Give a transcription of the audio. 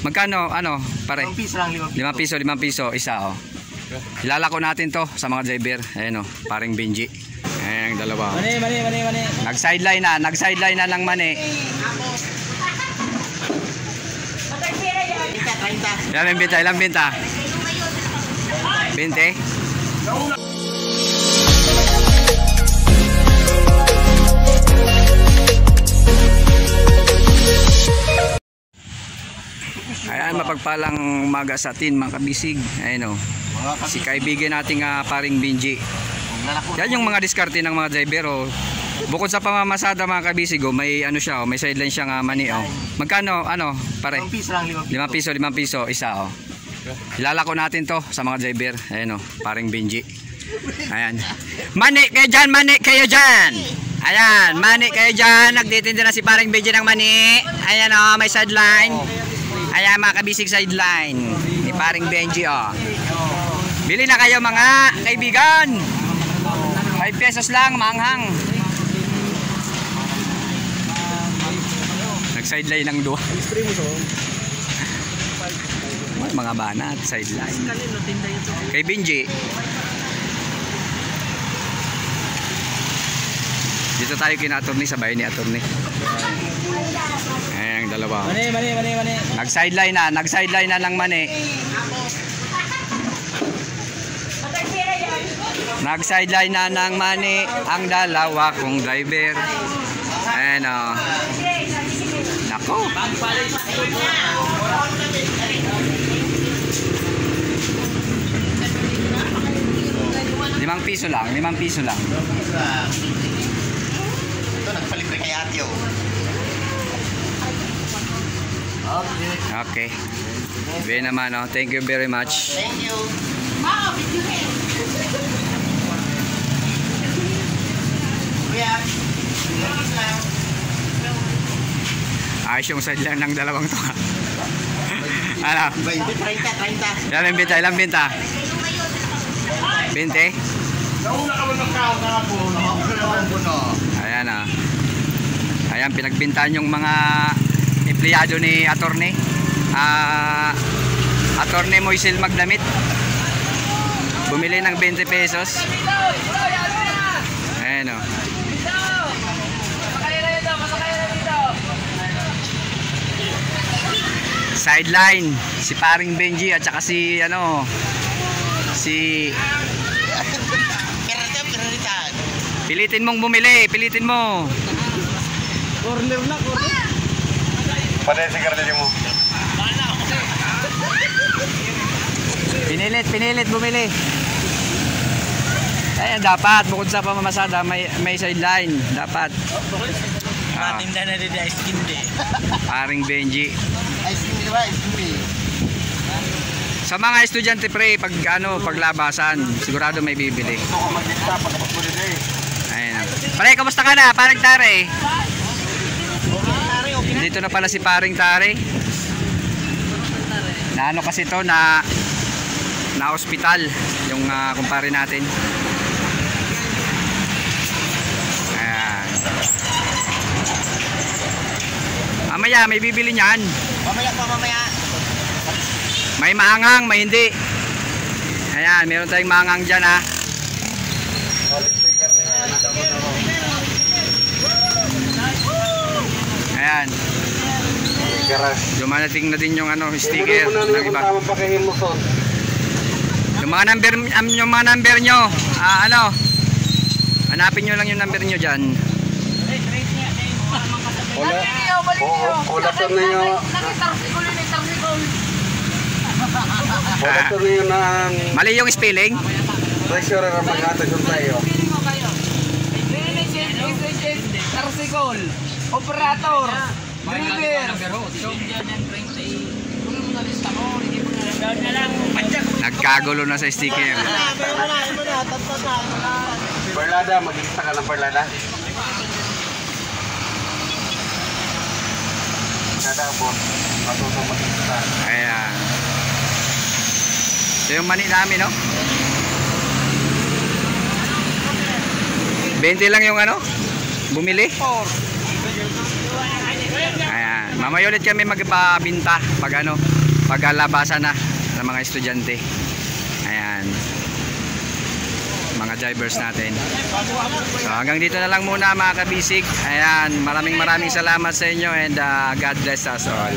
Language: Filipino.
Magkano, ano, pare? 5 piso lang, 5 piso, isa, oh. Ilalako natin to sa mga driver. Ayan, oh, paring Benji. Ayan, dalawa. Mani. Nag-sideline na ng mani. Ilang binta? 20? Ayan, mapagpalang umaga sa atin mga kabisig. Ayan, oh. Si kaibigan nating paring Benji. Yan yung mga diskarte ng mga driver, oh. Bukod sa pamamasada mga kabisig, oh, may ano siya, oh, may sideline siyang mani, oh. Magkano, ano, pare? 5 piso lang, 5 piso, isa, oh. Ilalako natin to sa mga driver. Ayan, oh, paring Benji. Ayan. Mani kayo dyan. Ayan, mani kayo dyan. Nagtitinda na si paring Benji ng mani. Ayan, oh, may sideline. Ayan mga kabisig, sideline ni paring Benji, oh. Bili na kayo mga kaibigan. 5 pesos lang, manghang. Nag-sideline ng duwa. Mga banat, sideline. Kay Benji. Dito tayo kina attorney, sa bahay ni attorney. Ayan, dalawa. Mani. Nag-sideline na ng mani. Nag-sideline na ng mani ang dalawa kong driver. Ayan, oh. Nako. 5 piso lang, 5 piso lang. Ito, nagpalibre kay ate, oh. Okay. Very naman, oh. Thank you very much. Thank you. Ayos yung sideline ng dalawang to. Ano? 30. Ilang binta? 20? Ayan, ah. Ayan, pinagbintahan yung mga empleyado ni attorney. Attorney Moisil Magdamit. Bumili ng 20 pesos. Ayan, oh. Sideline si paring Benji at saka si ano, si pilitin mong bumili, pilitin mo. Corner na, corner. Patay si karnelyo mo. Pinilit bumili. Ayan, dapat bukod sa pamamasada may sideline, dapat. Matinda na din ice cream din. Paring Benji. Ice cream, di ba? Ice cream. Sa mga estudyante pre, pag ano, paglabasan, sigurado may bibili. Ito ko mag-lista pa kapag pwede na eh. Ayan. Pare, kamusta ka na? Paring Tare. Dito na pala si paring Tare. Na ano kasi to, na hospital yung kumpare natin. Ayan. Mamaya may bibili niyan. Mamaya. May maanghang, may hindi. Ayan, meron tayong maanghang dyan, ha. Ayan. Dumanating na din yung ano, sticker ng iba. Yung mga number nyo, ano, hanapin nyo lang yung number nyo dyan. Wala na yun. Mali yung spelling. Treasurer ang mag-atag yung tayo. Tarsikol, operator, driver. Nagkagulo na sa sticker. Parlada, mag-lista ka ng parlada. Kada po, matutong mag-lista. Ayan. Ito yung mani namin, no? 20 lang yung ano? Bumili? Ayan. Mamaya ulit kami magpabinta pag ano, paglabasan na ng mga estudyante. Ayan. Mga drivers natin. So hanggang dito na lang muna mga kabisig. Ayan, maraming salamat sa inyo and God bless us all.